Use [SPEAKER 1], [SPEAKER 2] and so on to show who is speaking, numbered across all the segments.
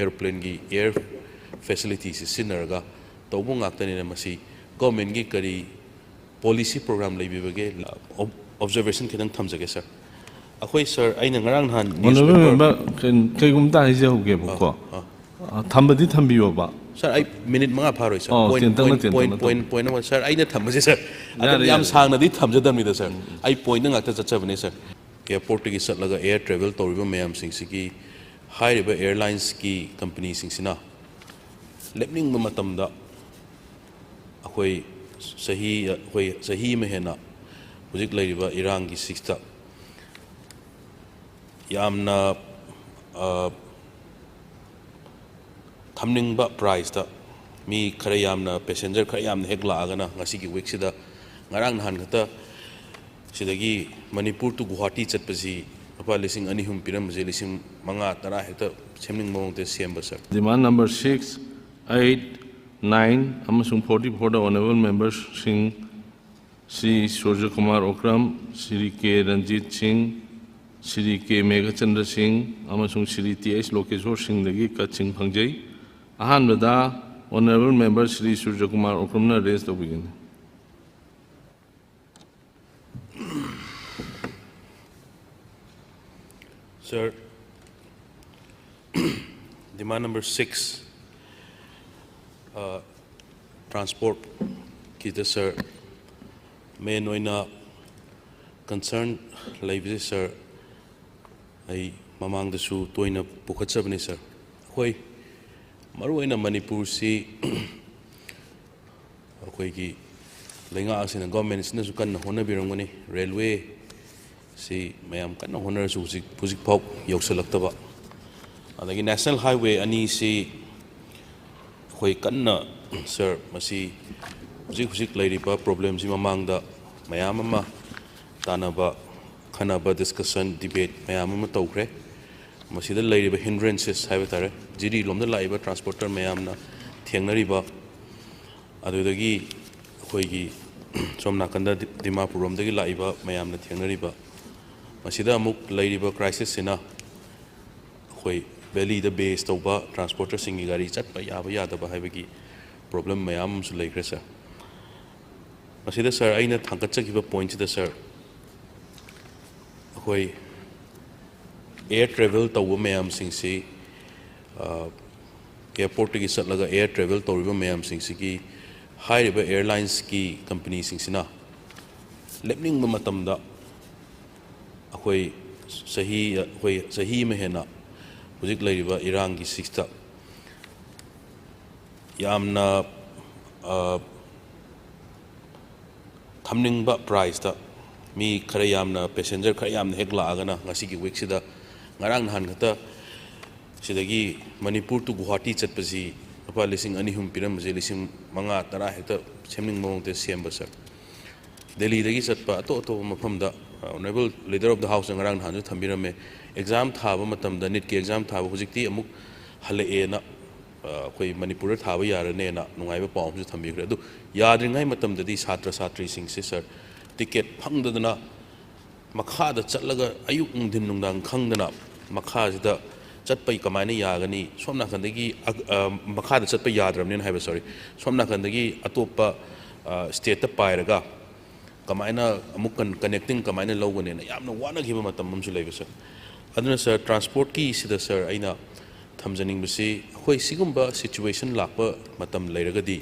[SPEAKER 1] airplane की air facilities सिनरगा तौबो ngaktanina masi government की करी policy program लेबी बगे observation खिदंग थमजगे सर अखोई सर आइना ngarang han
[SPEAKER 2] newspaper कईगुम ता हिजे होगे बको थंबदी थंबियोबा
[SPEAKER 1] सर आई मिनट मंगा फारोय सर point सर आइना थमजे सर अदम याम सांगनदी थमजदमनिदा सर आई point ngakta चचबने सर एयरपोर्ट की सटलगा एयर ट्रेवल तौरिबा मयाम सिंगसिगी हाइरिबा एयरलाइंस की कंपनी सिंगसिना लेपनिंग मतमदा अखोई सही में हेना हुजिक लैरिबा इरान की सिक्सता यामना थमनिंगबा प्राइस ता मी खरे यामना passenger Khare यामना Keck लागाना ngasi week sida ngarang nahan khata sidagi manipur to guwahati chatpasi apa lising ani hum piram je lising manga tara hekta semning mongte semba sir
[SPEAKER 2] demand number 6 8 9 amasung 44 the honorable members sing Sri Surya Kumar Okram Sri K Ranjit Singh Sri K Megachandra Singh amasung Sri T.S. Lokeshwar Singh lagi kaching phangjai ahanbada honorable member Sri Surya Kumar Okram na raise to begin.
[SPEAKER 1] Sir, demand number 6, transport kita sir, may noina concern live sir, ay mamang dasu toina pukatsabni sir. Hoy, maruina Manipur si, hoy ki lenga asin ang government sinasukan na hona birangani railway. Si mayam kanna honor su puzik pok yoksalakta adagi national highway ani si khoi kanna sir masi puzik lairi pa problem si mamangda mayam ama tanaba khanaba discussion debate mayam ama tawkhre masida lairi ba hindrances haiba tare jiri lomda laiba transporter mayam na thengnari ba adudagi khoi gi somna kanda dimapur romdagi laiba mayam na thengnari ba masida amuk lairiba crisis sina khoi valley the base tawba transporter singi gari chatpa yaba yadaba haibagi problem mayam su laikre sir masida sir aina thangkatchakiba point da sir khoi air travel tawba mayam singsi airport ki satlaga air travel tawriba mayam singsi ki hairiba airlines ki company singsina lepning ma matamda अखोई सही में है ना हुजिक लैरिबा Iran की सिक्सता यामना थमनिंगबा price ता मी खरे यामना passenger खरे यामना हेक लागाना ngasi की week sida ngarang nahan khata sidagi manipur to guwahati chatpasi apa lising ani hum piram je lising manga tara hekta semning mongte semba sir Delhi dagi chatpa to mafamda honorable leader of the house ngarang nahan thambirame exam thaba matamda NEET ki exam thaba hujikti amuk halae na koi manipur thaba yarane na nungaiba paum ju thambigre adu yadringai matamda di chhatra chhatri sing se sir ticket phangdana makha da chatlaga ayuk ungdin nungdang khangdana makha sida chatpai kamaina yagani somna khandagi makha da chatpa yadramne haiba sorry somna khandagi atopa state ta pairaga kamaina amukan connecting kamaina logone na yamna wana giba matam mamsu leiba sir aduna sir transport ki sida sir aina thamjaning basi khoi sigumba situation lakpa matam leiragadi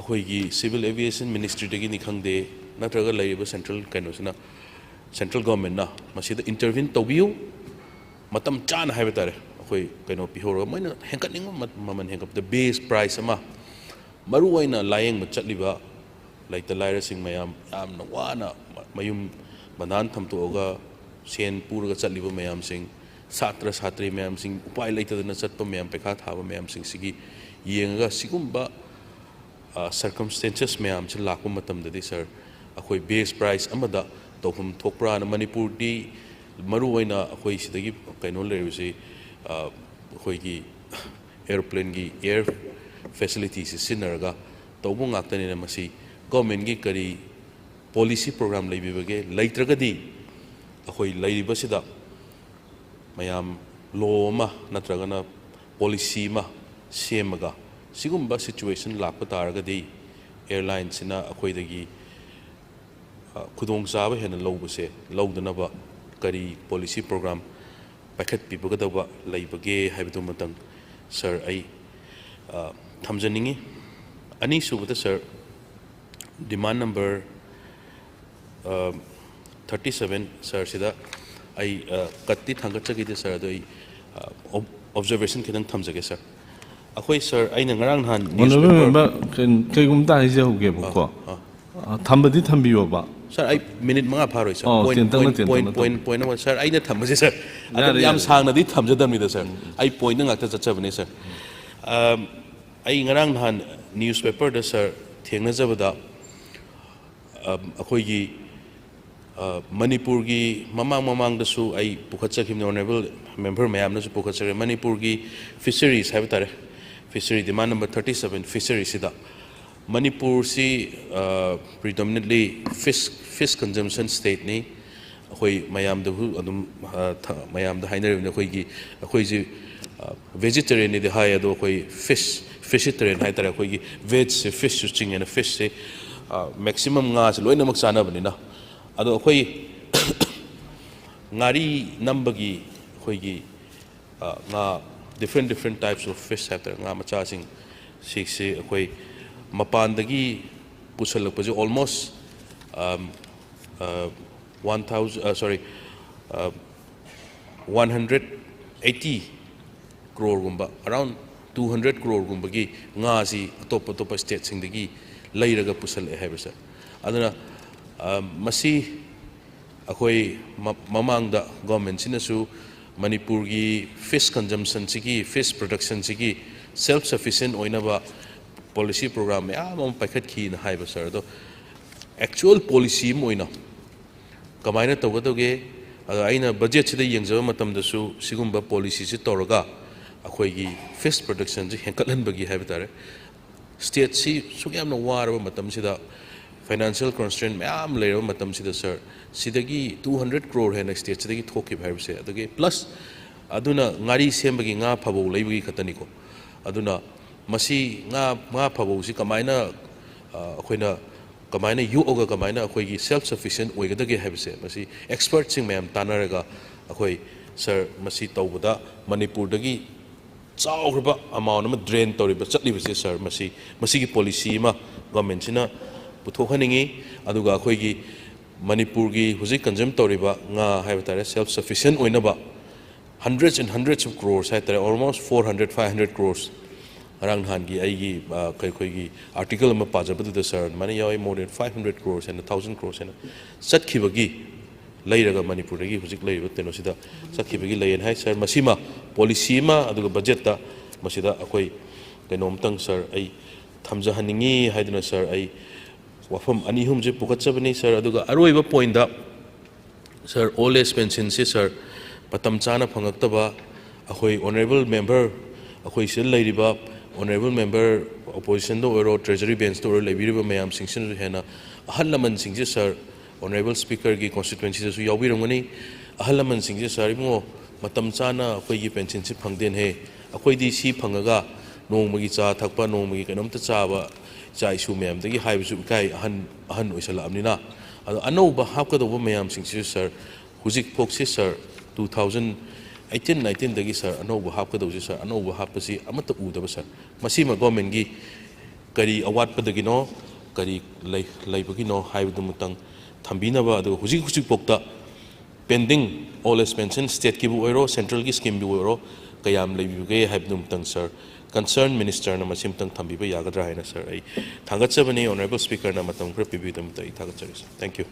[SPEAKER 1] khoi gi civil aviation ministry dagi ni khangde natraga leiba central kainosina central government na masida intervene tawbiu matam chan haiba tare khoi kaino pihoro maina hengkaning maman hengkap the base price ama maru aina layeng ma chatliba like the lyra sing mayam am wana mayum banan thamtoga sen purga chatliba mayam sing satra satri mayam sing upai laitadana chatpa mayam pekha thaba mayam sing sigi yenga sigumba circumstances mayam se lakpa matamda di sir akhoi base price amada tofum thokpra na manipur di maru oina akhoi sidagi kaino lerbisi akhoi gi airplane gi air facilities sinarga tawbu ngaktani na masi government ki kari policy program leibi bage laitragadi akhoi lairiba sida mayam law ma natragana policy ma semaga sigumba situation lakpa taragadi airlines na akoidagi khudong chaba hena lobuse lawdanaba kari policy program pakhat pibagadaba leibage haibadu matang sir ai thamjaningi ani subata sir demand number 37 sir sida ai katti thangachagi sir do observation kidang thamjage sir akhoi sir aina ngarang han
[SPEAKER 2] Honorable member kaigum ta hije hoge boko thambadi thambiyo ba
[SPEAKER 1] sir ai minute manga pharoi sir point number sir aina thambaje sir adam yam sangna di thamjadam ni sir ai point ngakta chachabane sir ai ngarang han newspaper da sir thengna jabada akhoi gi Manipur gi mamang da su ai pukhatchakim honorable member mayam na su pukhatchare Manipur gi fisheries haibtare fishery demand number 37 fisheries sida Manipur si predominantly fish consumption state ni akhoi mayam da hu adum mayam da hainer ne akhoi ji vegetarian ni de hai ado akhoi fishitarian hai tara akhoi gi veg se fish su ching and fish se maximum nga se loina mak chana bani na ado akhoi ngari nambagi akhoi gi nga different types of fish have nga macha sing se akhoi mapandagi pusalakpaje almost 180 crore gumba around 200 crore gumba gi nga si top state sing dagi leiraga pusal haibasa aduna masi akhoi mamang da government sinasu Manipur gi fish consumption sigi fish production sigi self sufficient oinaba policy program am pakhat ki na haiba sir do actual policy moina kamaina tawgadoge aina budget sida yengjaba matam da su sigumba policy si toraga akhoi gi fish production ji henkatlan bagi haiba tare state si sugyam na waraba matam sida financial constraint am leiro matam sida sir sidagi 200 crore hena state sidagi thoki bhai se adage plus aduna ngari sembagi nga phabo leibagi khatani ko aduna masi nga phabo si kamaina akoina kamaina yu oga kamaina akoi gi self sufficient oigadage have se masi expert sing mayam tanaraga akoi sir masi tawbada Manipur dagi chawrba amount ma drain toriba chatliba se sir masi gi policy ma government sina puthohaningi aduga akoi gi Manipur gi huji consume toriba nga haibtare self sufficient oinaba hundreds and hundreds of crores haitare almost 400-500 crores arang han gi ai gi kai gi article ma pajabadu da sir mani yoi more than 500 crores and 1000 crores and satkibagi leiraga Manipur gi huji leiba teno sida satkibagi lein hai sir masima policy ma aduga budget ta masida akoi kenom tang sir ai thamja haningi haiduna sir ai wafam anihum je pukachabani sir aduga aroiba point da sir all age pension si sir patam chana phangaktaba akhoi honorable member akhoi sil leiriba honorable member opposition do oro treasury bench to lebiriba mayam singsin hena ahalaman singje sir honorable speaker gi constituency su yawbirangani ahalaman singje sir mo matam chana akhoi gi pension si phangden he akhoi di si phangaga nongmagi cha thakpa nongmagi kanomta chaba chai su mayam dagi haibu kai ahan oisala amnina anouba hapkadaba mayam singsi sir huzik phoksi sir 2018-19 dagi sir anouba hapkadawsi sir anouba hapasi amata udaba sir masima government gi kari awatpadagi no kari laibagi no haibu mutang thambinaba adu huzik pokta pending all expension state ki bu oiro central ki scheme bu oiro kayam leibuge haibu mutang sir concerned minister na masim tang thambi ba yagadra haina sir ai thangatchabani honorable speaker na matang khra pibi dam tai thangatchari sir thank you